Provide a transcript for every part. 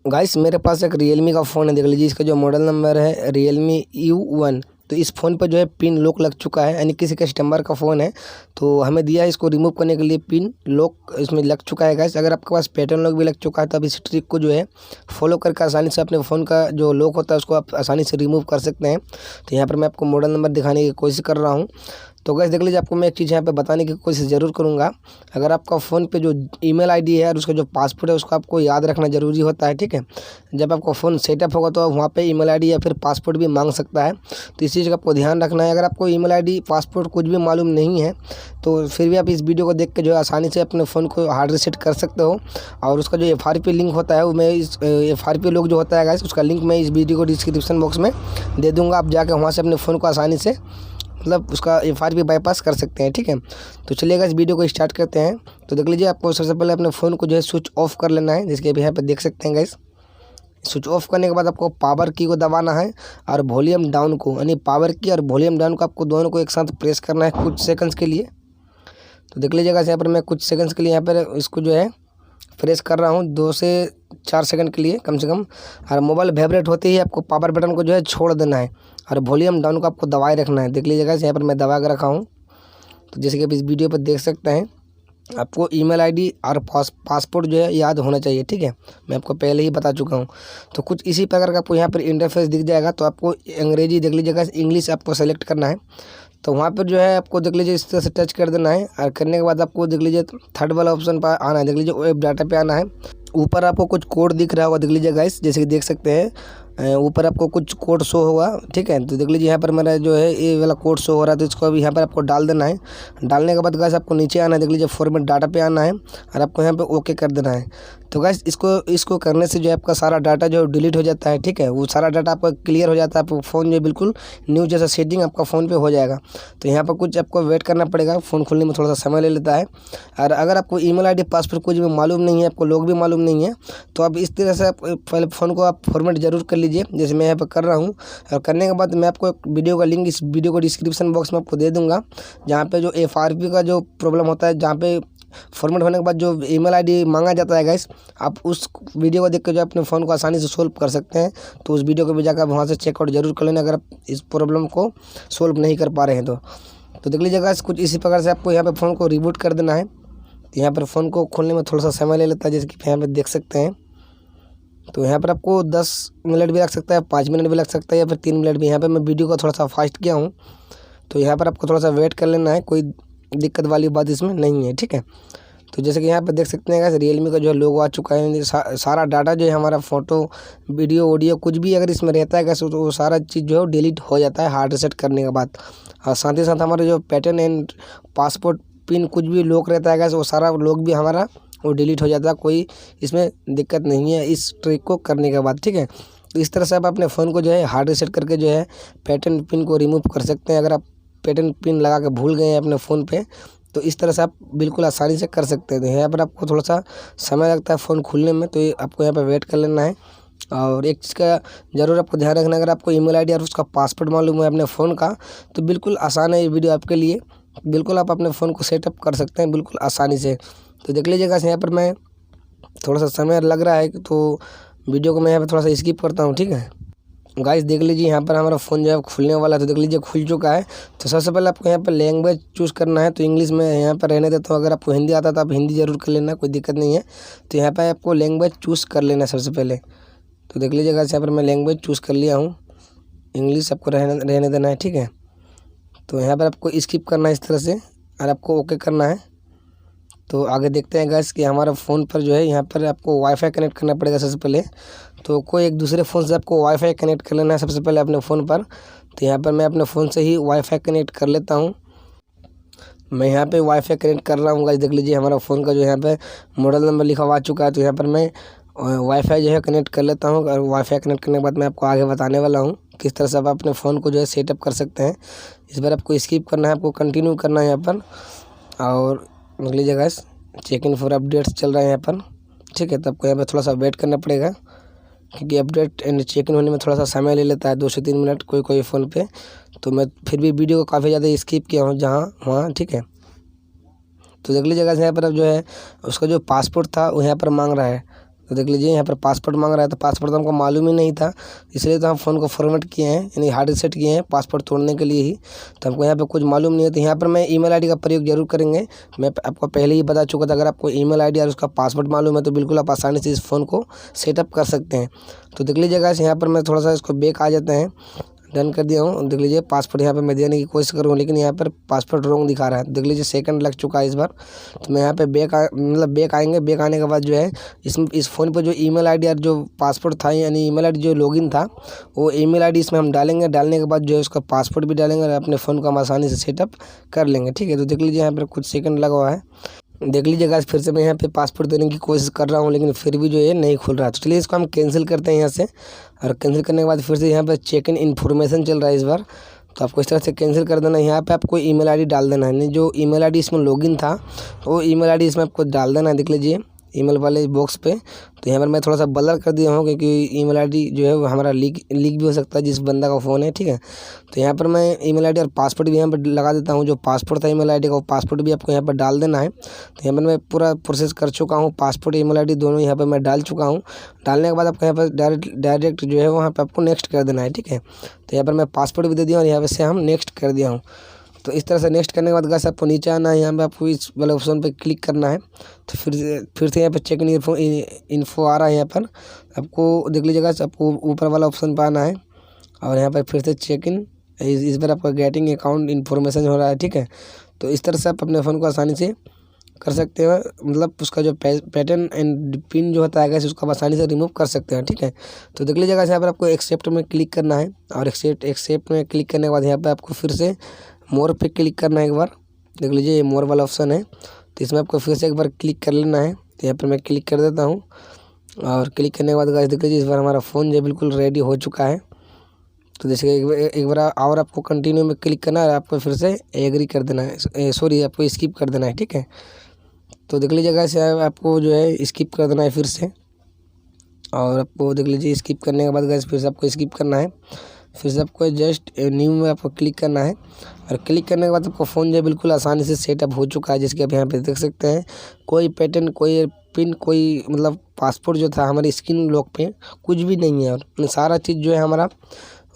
Guys मेरे पास एक Realme का फ़ोन है, देख लीजिए। इसका जो मॉडल नंबर है रियलमी U1। तो इस फ़ोन पर जो है पिन लॉक लग चुका है, यानी किसी कस्टमर का फ़ोन है तो हमें दिया है इसको रिमूव करने के लिए। पिन लॉक इसमें लग चुका है गाइस। अगर आपके पास पैटर्न लॉक भी लग चुका है तो आप इस ट्रिक को जो है फॉलो करके आसानी से अपने फ़ोन का जो लॉक होता है उसको आप आसानी से रिमूव कर सकते हैं। तो यहाँ पर मैं आपको मॉडल नंबर दिखाने की कोशिश कर रहा हूँ। तो गाइस देख लीजिए, आपको मैं एक चीज़ यहाँ पे बताने की कोशिश ज़रूर करूँगा। अगर आपका फ़ोन पे जो ईमेल आईडी है और उसका जो पासवर्ड है उसको आपको याद रखना ज़रूरी होता है, ठीक है। जब आपका फ़ोन सेटअप होगा तो वहाँ पे ईमेल आईडी या फिर पासवर्ड भी मांग सकता है, तो इस चीज़ का आपको ध्यान रखना है। अगर आपको ईमेल आईडी पासवर्ड कुछ भी मालूम नहीं है तो फिर भी आप इस वीडियो को देख के जो है आसानी से अपने फ़ोन को हार्ड रीसेट कर सकते हो। और उसका जो FRP लिंक होता है वो मैं इस FRP लोग जो होता है गाइस उसका लिंक मैं इस वीडियो को डिस्क्रिप्शन बॉक्स में दे दूँगा। आप जाकर वहाँ से अपने फ़ोन को आसानी से मतलब उसका FRP बाईपास कर सकते हैं, ठीक है। तो चलिएगा इस वीडियो को स्टार्ट करते हैं। तो देख लीजिए, आपको सबसे पहले अपने फ़ोन को जो है स्विच ऑफ कर लेना है, जिसके अभी यहाँ पे देख सकते हैं गाइस। स्विच ऑफ करने के बाद आपको पावर की को दबाना है और वॉल्यूम डाउन को, यानी पावर की और वॉल्यूम डाउन को आपको दोनों को एक साथ प्रेस करना है कुछ सेकंड्स के लिए। तो देख लीजिएगा यहाँ पर मैं कुछ सेकंड्स के लिए यहाँ पर इसको जो है प्रेस कर रहा हूँ 2 से 4 सेकंड के लिए कम से कम। और मोबाइल वाइब्रेट होते ही आपको पावर बटन को जो है छोड़ देना है और वॉल्यूम डाउन को आपको दबाए रखना है। देख लीजिएगा यहाँ पर मैं दबा के रखा हूँ। तो जैसे कि आप इस वीडियो पर देख सकते हैं, आपको ईमेल आईडी और पासपोर्ट जो है याद होना चाहिए, ठीक है। मैं आपको पहले ही बता चुका हूँ। तो कुछ इसी प्रकार का आपको यहाँ पर इंटरफेस दिख जाएगा। तो आपको अंग्रेजी देख लीजिएगा, इंग्लिश आपको सेलेक्ट करना है। तो वहाँ पर जो है आपको देख लीजिए इस तरह से टच कर देना है और करने के बाद आपको देख लीजिए थर्ड वाला ऑप्शन पर आना है। देख लीजिए वेब डाटा पे आना है। ऊपर आपको कुछ कोड दिख रहा होगा, देख लीजिए गाइस, जैसे कि देख सकते हैं ऊपर आपको कुछ कोड शो होगा, ठीक है। तो देख लीजिए यहाँ पर मेरा जो है ये वाला कोड शो हो रहा है, तो इसको अभी यहाँ पर आपको डाल देना है। डालने के बाद गाइस आपको नीचे आना है, देख लीजिए फॉर्मेट डाटा पे आना है और आपको यहाँ पे ओके कर देना है। तो गाइस इसको करने से जो है आपका सारा डाटा जो डिलीट हो जाता है, ठीक है। वो सारा डाटा आपका क्लियर हो जाता है, आपका फ़ोन जो बिल्कुल न्यू जैसा सेटिंग आपका फ़ोन पे हो जाएगा। तो यहाँ पर कुछ आपको वेट करना पड़ेगा, फ़ोन खुलने में थोड़ा सा समय ले लेता है। और अगर आपको ईमेल आईडी पासवर्ड कुछ भी मालूम नहीं है, आपको लोग भी मालूम नहीं है, तो आप इस तरह से आप पहले फ़ोन को आप फॉर्मेट ज़रूर कर लीजिए, जैसे मैं यहाँ पर कर रहा हूँ। और करने के बाद मैं आपको एक वीडियो का लिंक इस वीडियो को डिस्क्रिप्शन बॉक्स में आपको दे दूँगा, जहाँ पे जो FRP का जो प्रॉब्लम होता है, जहाँ पे फॉर्मेट होने के बाद जो ईमेल आईडी मांगा जाता है गाइस, आप उस वीडियो को देख के जो अपने फ़ोन को आसानी से सोल्व कर सकते हैं। तो उस वीडियो को भी जाकर वहाँ से चेकआउट जरूर कर लेना अगर आप इस प्रॉब्लम को सोल्व नहीं कर पा रहे हैं तो देख लीजिए गाइस, कुछ इसी प्रकार से आपको यहाँ पे फ़ोन को रिबूट कर देना है। तो यहाँ पर फ़ोन को खोलने में थोड़ा सा समय ले लेता है, जैसे कि यहाँ पर देख सकते हैं। तो यहाँ पर आपको 10 मिनट भी लग सकता है, 5 मिनट भी लग सकता है, या फिर 3 मिनट भी। यहाँ पर मैं वीडियो को थोड़ा सा फास्ट किया हूँ, तो यहाँ पर आपको थोड़ा सा वेट कर लेना है, कोई दिक्कत वाली बात इसमें नहीं है, ठीक है। तो जैसे कि यहाँ पे देख सकते हैं गाइस, रियलमी का जो है लोगो आ चुका है। सारा डाटा जो है हमारा फ़ोटो वीडियो ऑडियो कुछ भी अगर इसमें रहता है गाइस, तो वो सारा चीज़ जो है डिलीट हो जाता है हार्ड रीसेट करने के बाद। और साथ ही साथ हमारा जो पैटर्न एंड पासपोर्ट पिन कुछ भी लॉक रहता है गाइस, वो सारा लॉक भी हमारा वो डिलीट हो जाता है। कोई इसमें दिक्कत नहीं है इस ट्रिक को करने के बाद, ठीक है। तो इस तरह से आप अपने फ़ोन को जो है हार्ड रीसेट करके जो है पैटर्न पिन को रिमूव कर सकते हैं। अगर आप पैटर्न पिन लगा के भूल गए हैं अपने फ़ोन पे, तो इस तरह से आप बिल्कुल आसानी से कर सकते हैं। तो यहाँ पर आपको थोड़ा सा समय लगता है फ़ोन खुलने में, तो ये आपको यहाँ पर वेट कर लेना है। और एक चीज़ का ज़रूर आपको ध्यान रखना, अगर आपको ईमेल आईडी और उसका पासवर्ड मालूम है अपने फ़ोन का, तो बिल्कुल आसान है ये वीडियो आपके लिए। बिल्कुल आप अपने फ़ोन को सेटअप कर सकते हैं बिल्कुल आसानी से। तो देख लीजिएगा यहाँ पर मैं थोड़ा सा समय लग रहा है, तो वीडियो को मैं यहाँ पर थोड़ा सा स्किप करता हूँ, ठीक है। गाइस देख लीजिए यहाँ पर हमारा फ़ोन जो है खुलने वाला है, तो देख लीजिए खुल चुका है। तो सबसे पहले आपको यहाँ पर लैंग्वेज चूज़ करना है, तो इंग्लिश में यहाँ पर रहने देता हूँ। अगर आपको हिंदी आता है तो आप हिंदी ज़रूर कर लेना, कोई दिक्कत नहीं है। तो यहाँ पर आपको लैंग्वेज चूज़ कर लेना है सबसे पहले। तो देख लीजिएगा यहाँ पर मैं लैंग्वेज चूज़ कर लिया हूँ, इंग्लिश आपको रहने देना है, ठीक है। तो यहाँ पर आपको स्किप करना है इस तरह से और आपको ओके करना है। तो आगे देखते हैं गाइस कि हमारा फ़ोन पर जो है यहाँ पर आपको वाईफाई कनेक्ट करना पड़ेगा सबसे पहले। तो कोई एक दूसरे फ़ोन से आपको वाईफाई कनेक्ट कर लेना है सबसे पहले अपने फ़ोन पर। तो यहाँ पर मैं अपने फ़ोन से ही वाईफाई कनेक्ट कर लेता हूँ। मैं यहाँ पे वाईफाई कनेक्ट कर रहा हूँ गाइस, देख लीजिए हमारा फ़ोन का जो यहाँ पे मॉडल नंबर लिखा हुआ आ चुका है। तो यहाँ पर मैं वाईफाई जो है कनेक्ट कर लेता हूँ और वाईफाई कनेक्ट करने के बाद मैं आपको आगे बताने वाला हूँ किस तरह से आप अपने फ़ोन को जो है सेटअप कर सकते हैं। इस बार आपको स्किप करना है, आपको कंटिन्यू करना है यहाँ पर। और देख लीजिए guys, check in for updates चल रहा है यहाँ पर, ठीक है। तो आपको यहाँ पर थोड़ा सा वेट करना पड़ेगा, क्योंकि अपडेट एंड चेक इन होने में थोड़ा सा समय ले लेता है, 2 से 3 मिनट कोई फ़ोन पे। तो मैं फिर भी वीडियो को काफ़ी ज़्यादा स्किप किया हूँ जहाँ वहाँ, ठीक है। तो देख लीजिएगा यहाँ पर अब जो है उसका जो पासपोर्ट था वो यहाँ पर मांग रहा है। तो देख लीजिए यहाँ पर पासवर्ड मांग रहा है, तो पासवर्ड तो हमको मालूम ही नहीं था, इसलिए तो हम फ़ोन को फॉर्मेट किए हैं, यानी हार्ड रीसेट किए हैं पासवर्ड तोड़ने के लिए ही। तो हमको यहाँ पे कुछ मालूम नहीं है, तो यहाँ पर मैं ईमेल आईडी का प्रयोग जरूर करेंगे। मैं आपको पहले ही बता चुका था, अगर आपको ईमेल आईडी और उसका पासवर्ड मालूम है तो बिल्कुल आप आसानी से इस फ़ोन को सेटअप कर सकते हैं। तो देख लीजिएगा यहाँ पर मैं थोड़ा सा इसको बैक आ जाते हैं, डन कर दिया हूँ। देख लीजिए पासवर्ड यहाँ पे मैं देने की कोशिश करूँ, लेकिन यहाँ पर पासवर्ड रॉन्ग दिखा रहा है। देख लीजिए सेकंड लग चुका है इस बार। तो मैं यहाँ पे बैक आएंगे। बैक आने के बाद जो है इस फ़ोन पर जो ईमेल आईडी और जो पासवर्ड था, यानी ईमेल आईडी जो लॉगिन था, वो ईमेल आईडी इसमें हम डालेंगे। डालने के बाद जो है उसका पासवर्ड भी डालेंगे और अपने फ़ोन को हम आसानी से सेटअप कर लेंगे। ठीक है, तो देख लीजिए यहाँ पर कुछ सेकंड लगा हुआ है। देख लीजिए गाइस, फिर से मैं यहाँ पे पासपोर्ट देने की कोशिश कर रहा हूँ, लेकिन फिर भी जो है नहीं खुल रहा है। तो चलिए इसको हम कैंसिल करते हैं यहाँ से, और कैंसिल करने के बाद फिर से यहाँ पे चेक इन इन्फॉर्मेशन चल रहा है इस बार। तो आपको इस तरह से कैंसिल कर देना है। यहाँ पे आपको ईमेल आईडी डाल देना है, नहीं जो ईमेल आईडी इसमें लॉगिन था वो ईमेल आईडी इसमें आपको डाल देना है। देख लीजिए ईमेल वाले बॉक्स पे। तो यहाँ पर मैं थोड़ा सा ब्लर कर दिया हूँ, क्योंकि ईमेल आईडी जो है वो हमारा लीक भी हो सकता है जिस बंदा का फ़ोन है। ठीक है, तो यहाँ पर मैं ईमेल आईडी और पासवर्ड भी यहाँ पर लगा देता हूँ। जो पासवर्ड था ईमेल आईडी का, वो पासवर्ड भी आपको यहाँ पर डाल देना है। तो यहाँ पर मैं पूरा प्रोसेस कर चुका हूँ, पासवर्ड ईमेल आईडी दोनों यहाँ पर मैं डाल चुका हूँ। डालने के बाद आपको यहाँ पर डायरेक्ट जो है वहाँ पर आपको नेक्स्ट कर देना है। ठीक है, तो यहाँ पर मैं पासवर्ड भी दे दिया और यहाँ से हम नेक्स्ट कर दिया हूँ। तो इस तरह से नेक्स्ट करने के बाद गाइस आपको नीचे आना है, यहाँ पे आपको इस वाले ऑप्शन पे क्लिक करना है। तो फिर से यहाँ पे चेक इन इन्फो आ रहा है। यहाँ पर आपको देख लीजिएगा, आपको ऊपर वाला ऑप्शन पे आना है और यहाँ पर फिर से चेक इन, इस बार आपका गेटिंग अकाउंट इन्फॉर्मेशन हो रहा है। ठीक है, तो इस तरह से आप अपने फ़ोन को आसानी से कर सकते हो, मतलब उसका जो पैटर्न एंड पिन जो होता है गाइस उसको आसानी से रिमूव कर सकते हैं। ठीक है, तो देख लीजिएगा यहाँ पर आपको एक्सेप्ट में क्लिक करना है, और एक्सेप्ट में क्लिक करने के बाद यहाँ पर आपको फिर से मोर पे क्लिक करना है एक बार। देख लीजिए ये मोर वाला ऑप्शन है, तो इसमें आपको फिर से एक बार क्लिक कर लेना है। तो यहाँ पर मैं क्लिक कर देता हूँ, और क्लिक करने के बाद गाइस देख लीजिए इस बार हमारा फ़ोन जो बिल्कुल रेडी हो चुका है। तो जैसे एक बार और आपको कंटिन्यू में क्लिक करना है, आपको फिर से एग्री कर देना है, सॉरी आपको स्किप कर देना है। ठीक है, तो देख लीजिए गाइस आपको जो है स्किप कर देना है फिर से, और आपको देख लीजिए स्किप करने के बाद गाइस फिर से आपको स्किप करना है। फिर से आपको जस्ट न्यू में आपको क्लिक करना है, और क्लिक करने के बाद आपको फ़ोन जो है बिल्कुल आसानी से सेटअप हो चुका है। जैसे कि आप यहाँ पे देख सकते हैं, कोई पैटर्न, कोई पिन, कोई मतलब पासपोर्ट जो था हमारे स्क्रीन लॉक पे कुछ भी नहीं है, और सारा चीज़ जो है हमारा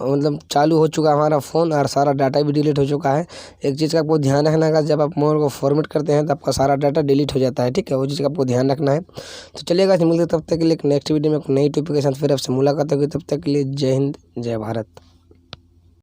मतलब चालू हो चुका है हमारा फ़ोन, और सारा डाटा भी डिलीट हो चुका है। एक चीज़ का आपको ध्यान रखना है, जब आप मोबाइल को फॉर्मेट करते हैं तो आपका सारा डाटा डिलीट हो जाता है। ठीक है, वो चीज़ का आपको ध्यान रखना है। तो चलिएगा, मिलते तब तक के लिए नेक्स्ट वीडियो में एक नई टॉपिक के साथ फिर आपसे मुलाकात होगी। तब तक के लिए जय हिंद, जय भारत।